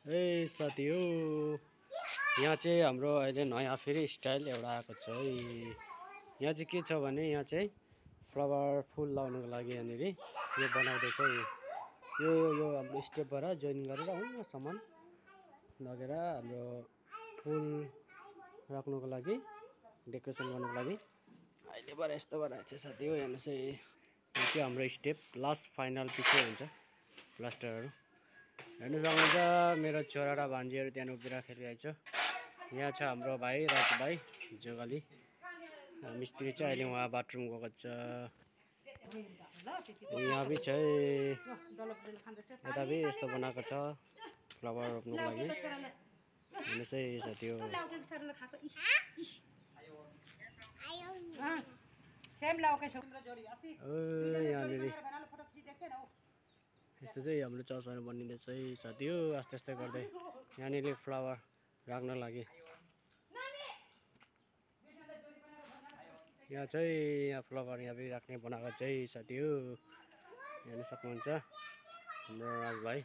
ए साथी हो, यहाँ चाहिँ हाम्रो अहिले नयाँ फेरि स्टाइल एउटा आएको छ है। यहाँ चाहिँ के छ भने यहाँ चाहिँ फ्लावर फुल लाउनुको लागि यहाँनिर यो बनाउँदैछ। यो हाम्रो स्टेपबाट जोइन गरेर सामान लगेर हाम्रो फुल राख्नुको लागि डेकोरेसन गर्नुको लागि अहिलेबाट यस्तो बनाएको छ साथी हो। हेर्नुहोस् है, यो चाहिँ हाम्रो स्टेप लास्ट फाइनल पछि हुन्छ प्लास्टरहरू। हेर्नु सक्नुहुन्छ मेरो छोरा र भान्जीहरू त्यहाँ उभिएर खेलिरहेको छ। यहाँ छ हाम्रो भाइ राजु भाइ जोगाली मिस्त्री चाहिँ अहिले उहाँ बाथरुम गएको छ। यहाँ पनि छ यता पनि यस्तो बनाएको छ फ्लावर रोप्नुको लागि। हेर्नुहोस् है साथी हो, यहाँनिर यस्तो चाहिँ हाम्रो चर्चहरू बनिँदैछ है साथी हो। आस्ते आस्ते गर्दै यहाँनिर फ्लावर राख्न लागि यहाँ चाहिँ यहाँ फ्लावर यहाँ पनि राख्ने बनाएको चाहिँ साथी हो। हेर्न सक्नुहुन्छ हाम्रो राज भाइ।